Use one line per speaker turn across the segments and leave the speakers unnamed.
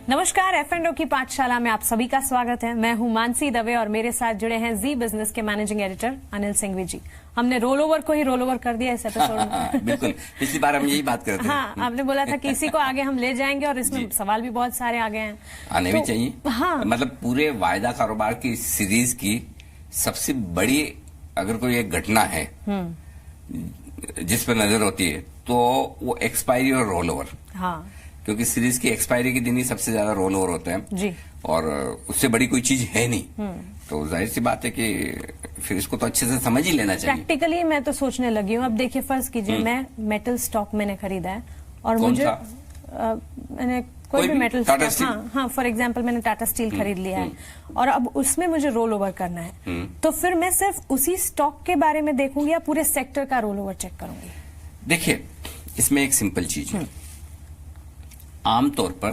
नमस्कार, F&O की पाठशाला में आप सभी का स्वागत है। मैं हूं मानसी दवे और मेरे साथ जुड़े हैं जी बिजनेस के मैनेजिंग एडिटर अनिल सिंघवी जी। हमने रोल ओवर को ही रोल ओवर कर दिया इस एपिसोड में।
बिल्कुल, पिछली बार हम यही बात करते थे।
हाँ, आपने बोला था कि इसी को आगे हम ले जाएंगे और इसमें सवाल भी बहुत सारे आ गए हैं,
आने भी चाहिए।
हाँ,
मतलब पूरे वायदा कारोबार की सीरीज की सबसे बड़ी अगर कोई एक घटना है जिस पर नजर होती है तो वो एक्सपायरी और रोल ओवर।
हाँ,
क्योंकि सीरीज की एक्सपायरी के दिन ही सबसे ज्यादा रोल ओवर होते हैं
जी।
और उससे बड़ी कोई चीज है नहीं, तो जाहिर सी बात है कि फिर इसको तो अच्छे से समझ ही लेना चाहिए।
प्रैक्टिकली मैं तो सोचने लगी हूँ। अब देखिए, फर्ज कीजिए मैं मेटल स्टॉक मैंने खरीदा है और मुझे मैंने कोई भी मेटल स्टॉक, हाँ, फॉर एग्जांपल मैंने टाटा स्टील खरीद लिया है और अब उसमें मुझे रोल ओवर करना है, तो फिर मैं सिर्फ उसी स्टॉक के बारे में देखूंगी या पूरे सेक्टर का रोल ओवर चेक करूंगी? देखिए,
इसमें एक सिंपल चीज है। आमतौर पर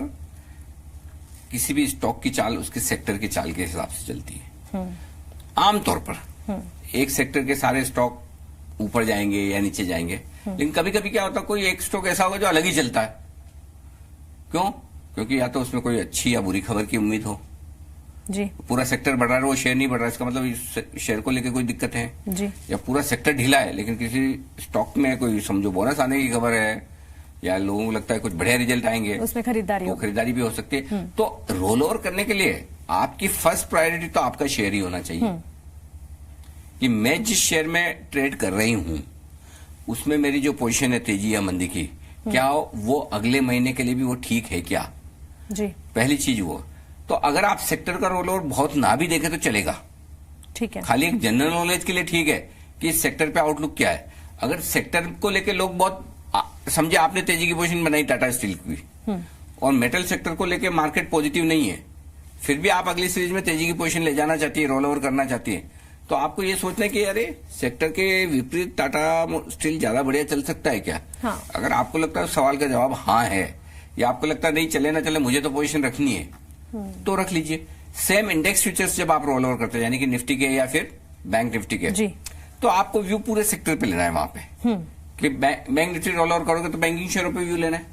किसी भी स्टॉक की चाल उसके सेक्टर की चाल के हिसाब से चलती है। आमतौर पर एक सेक्टर के सारे स्टॉक ऊपर जाएंगे या नीचे जाएंगे, लेकिन कभी कभी क्या होता है, कोई एक स्टॉक ऐसा होगा जो अलग ही चलता है। क्यों? क्योंकि या तो उसमें कोई अच्छी या बुरी खबर की उम्मीद हो
जी,
पूरा सेक्टर बढ़ रहा है, वो शेयर नहीं बढ़ रहा, इसका मतलब इस शेयर को लेकर कोई दिक्कत है
जी।
या पूरा सेक्टर ढीला है लेकिन किसी स्टॉक में कोई समझो बोनस आने की खबर है या लोगों को लगता है कुछ बढ़िया रिजल्ट आएंगे,
उसमें खरीदारी
भी हो सकती है। तो रोल ओवर करने के लिए आपकी फर्स्ट प्रायोरिटी तो आपका शेयर ही होना चाहिए कि मैं जिस शेयर में ट्रेड कर रही हूं उसमें मेरी जो पोजीशन है तेजी या मंदी की, क्या वो अगले महीने के लिए भी वो ठीक है क्या
जी।
पहली चीज वो। तो अगर आप सेक्टर का रोल ओवर बहुत ना भी देखें तो चलेगा,
ठीक है,
खाली एक जनरल नॉलेज के लिए ठीक है कि इस सेक्टर पे आउटलुक क्या है। अगर सेक्टर को लेके लोग बहुत समझे, आपने तेजी की पोजीशन बनाई टाटा स्टील की और मेटल सेक्टर को लेके मार्केट पॉजिटिव नहीं है, फिर भी आप अगली सीरीज में तेजी की पोजीशन ले जाना चाहती है, रोल ओवर करना चाहती है, तो आपको ये सोचना है कि अरे सेक्टर के विपरीत टाटा स्टील ज्यादा बढ़िया चल सकता है क्या?
हाँ।
अगर आपको लगता है सवाल का जवाब हाँ है या आपको लगता है नहीं चले ना चले मुझे तो पोजीशन रखनी है, तो रख लीजिए। सेम इंडेक्स फ्यूचर्स जब आप रोल ओवर करते हैं यानी कि निफ्टी के या फिर बैंक निफ्टी के जी, तो आपको व्यू पूरे सेक्टर पे लेना है वहां पे कि बैंक निफ्टी रोल ओवर करोगे तो बैंकिंग शेयरों पे व्यू लेना है।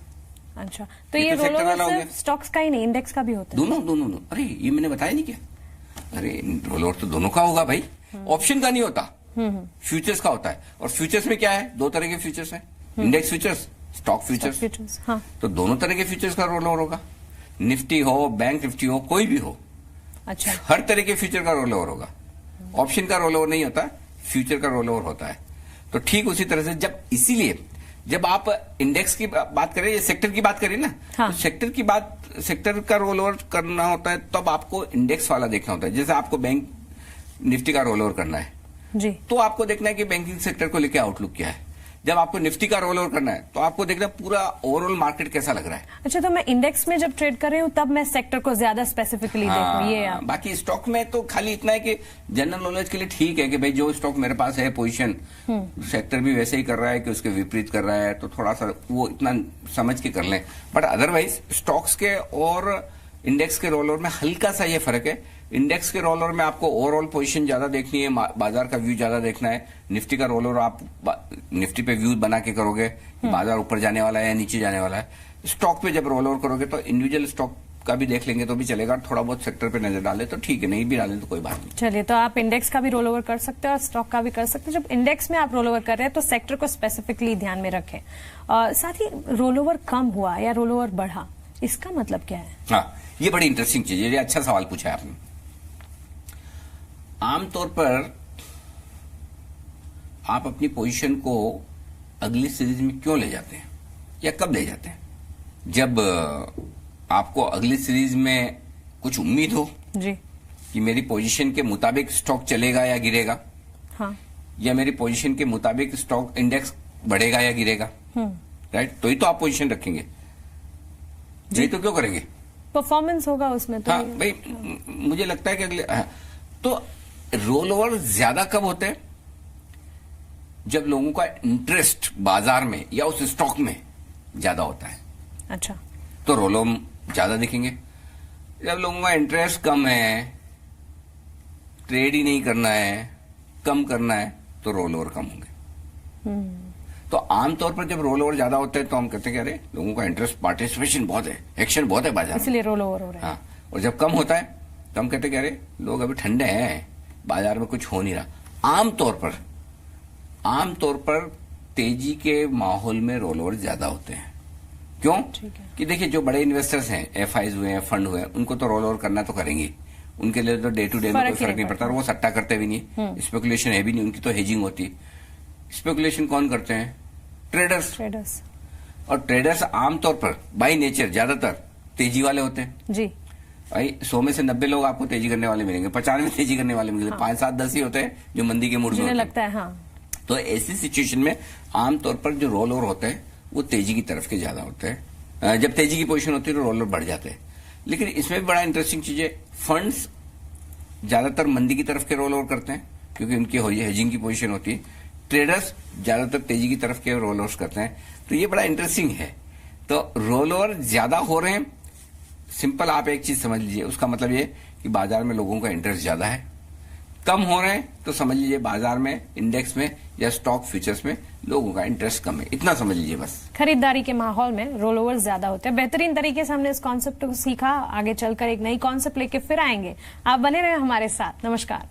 अच्छा, तो ये रोल ओवर सिर्फ स्टॉक्स का ही नहीं, इंडेक्स का भी होता है?
दोनों। अरे ये मैंने बताया नहीं क्या? अरे रोल ओवर तो दोनों का होगा भाई, ऑप्शन का नहीं होता, फ्यूचर्स का होता है। और फ्यूचर्स में क्या है, दो तरह के फ्यूचर्स है, इंडेक्स फ्यूचर्स, स्टॉक फ्यूचर्स। हाँ। तो दोनों तरह के फ्यूचर्स का रोल ओवर होगा, निफ्टी हो बैंक निफ्टी हो कोई भी हो। अच्छा, हर तरह के फ्यूचर का रोल ओवर होगा, ऑप्शन का रोल ओवर नहीं होता, फ्यूचर का रोल ओवर होता है। तो ठीक उसी तरह से इसीलिए जब आप इंडेक्स की बात करें या सेक्टर की बात करें ना, हाँ। तो सेक्टर का रोल ओवर करना होता है तब आपको इंडेक्स वाला देखना होता है। जैसे आपको बैंक निफ्टी का रोल ओवर करना है जी, तो आपको देखना है कि बैंकिंग सेक्टर को लेकर आउटलुक क्या है। जब आपको निफ्टी का रोल ओवर करना है तो आपको देखना पूरा ओवरऑल मार्केट कैसा लग रहा है। अच्छा, तो मैं इंडेक्स में जब ट्रेड कर रही हूँ तब मैं सेक्टर को ज्यादा स्पेसिफिकली देखूं ये आप। बाकी स्टॉक में तो खाली इतना है कि जनरल नॉलेज के लिए ठीक है कि भाई जो स्टॉक मेरे पास है पोजीशन, सेक्टर भी वैसे ही कर रहा है कि उसके विपरीत कर रहा है, तो थोड़ा सा वो इतना समझ के कर लें। बट अदरवाइज स्टॉक्स के और इंडेक्स के रोल ओवर में हल्का सा ये फर्क है। इंडेक्स के रोल ओवर में आपको ओवरऑल पोजीशन ज्यादा देखनी है, बाजार का व्यू ज्यादा देखना है। निफ्टी का रोल ओवर आप निफ्टी पे व्यू बना के करोगे बाजार ऊपर जाने वाला है या नीचे जाने वाला है। स्टॉक पे जब रोल ओवर करोगे तो इंडिविजुअल स्टॉक का भी देख लेंगे तो भी चलेगा, थोड़ा बहुत सेक्टर पे नजर डाले तो ठीक है, नहीं भी डाले तो कोई बात नहीं। चलिए, तो आप इंडेक्स का भी रोल ओवर कर सकते हैं और स्टॉक का भी कर सकते हैं। जब इंडेक्स में आप रोल ओवर कर रहे हैं तो सेक्टर को स्पेसिफिकली ध्यान में रखें। साथ ही रोल ओवर कम हुआ या रोल ओवर बढ़ा, इसका मतलब क्या है? हाँ, ये बड़ी इंटरेस्टिंग चीज है, ये अच्छा सवाल पूछा है आपने। आमतौर पर आप अपनी पोजीशन को अगली सीरीज में क्यों ले जाते हैं या कब ले जाते हैं? जब आपको अगली सीरीज में कुछ उम्मीद हो जी कि मेरी पोजीशन के मुताबिक स्टॉक चलेगा या गिरेगा, हाँ, या मेरी पोजीशन के मुताबिक स्टॉक इंडेक्स बढ़ेगा या गिरेगा, राइट, तो ही तो आप पोजीशन रखेंगे, जी तो क्यों करेंगे? परफॉर्मेंस होगा उसमें तो। हाँ भाई, मुझे लगता है कि अगले तो रोल ओवर ज्यादा कब होते हैं? जब लोगों का इंटरेस्ट बाजार में या उस स्टॉक में ज्यादा होता है। अच्छा, तो रोल ओवर ज्यादा दिखेंगे। जब लोगों का इंटरेस्ट कम है, ट्रेड ही नहीं करना है, कम करना है, तो रोल ओवर कम होंगे। तो आमतौर पर जब रोल ओवर ज्यादा होते हैं तो हम कहते हैं कि अरे लोगों का इंटरेस्ट, पार्टिसिपेशन बहुत है, एक्शन बहुत है बाजार में,
इसलिए रोल ओवर हो रहा है।
हाँ, और जब कम होता है तो हम कहते हैं कि अरे लोग अभी ठंडे हैं, बाजार में कुछ हो नहीं रहा। आमतौर पर तेजी के माहौल में रोल ओवर ज्यादा होते हैं। क्यों? कि देखिए, जो बड़े इन्वेस्टर्स हैं, एफआईज हुए हैं, फंड हुए हैं, उनको तो रोल ओवर करना तो करेंगे, उनके लिए तो डे टू डे में कोई फर्क नहीं पड़ता, और वो सट्टा करते भी नहीं, स्पेकुलेशन है भी नहीं, उनकी तो हेजिंग होती है। स्पेकुलेशन कौन करते हैं? ट्रेडर्स। और ट्रेडर्स आमतौर पर बाय नेचर ज्यादातर तेजी वाले होते हैं
जी।
भाई 100 में से 90 लोग आपको तेजी करने वाले मिलेंगे, 50 में तेजी करने वाले मिलेंगे, 5, 7, 10 ही होते हैं जो मंदी के मूड में
लगता है। हाँ।
तो ऐसी सिचुएशन में आमतौर पर जो रोल ओवर होते हैं वो तेजी की तरफ के ज्यादा होते हैं। जब तेजी की पोजीशन होती है तो रोल ओवर बढ़ जाते हैं। लेकिन इसमें भी बड़ा इंटरेस्टिंग चीज है, फंड्स ज्यादातर मंदी की तरफ के रोल ओवर करते हैं क्योंकि उनकी हेजिंग की पोजीशन होती है। ट्रेडर्स ज्यादातर तेजी की तरफ के रोल ओवर करते हैं। तो ये बड़ा इंटरेस्टिंग है। तो रोल ओवर ज्यादा हो रहे हैं, सिंपल आप एक चीज समझ लीजिए, उसका मतलब ये कि बाजार में लोगों का इंटरेस्ट ज्यादा है। कम हो रहे हैं तो समझ लीजिए बाजार में, इंडेक्स में या स्टॉक फ्यूचर्स में लोगों का इंटरेस्ट कम है, इतना समझ लीजिए बस।
खरीदारी के माहौल में रोल ओवर ज्यादा होते हैं। बेहतरीन तरीके से हमने इस कॉन्सेप्ट को सीखा। आगे चलकर एक नई कॉन्सेप्ट लेके फिर आएंगे। आप बने रहे हमारे साथ। नमस्कार।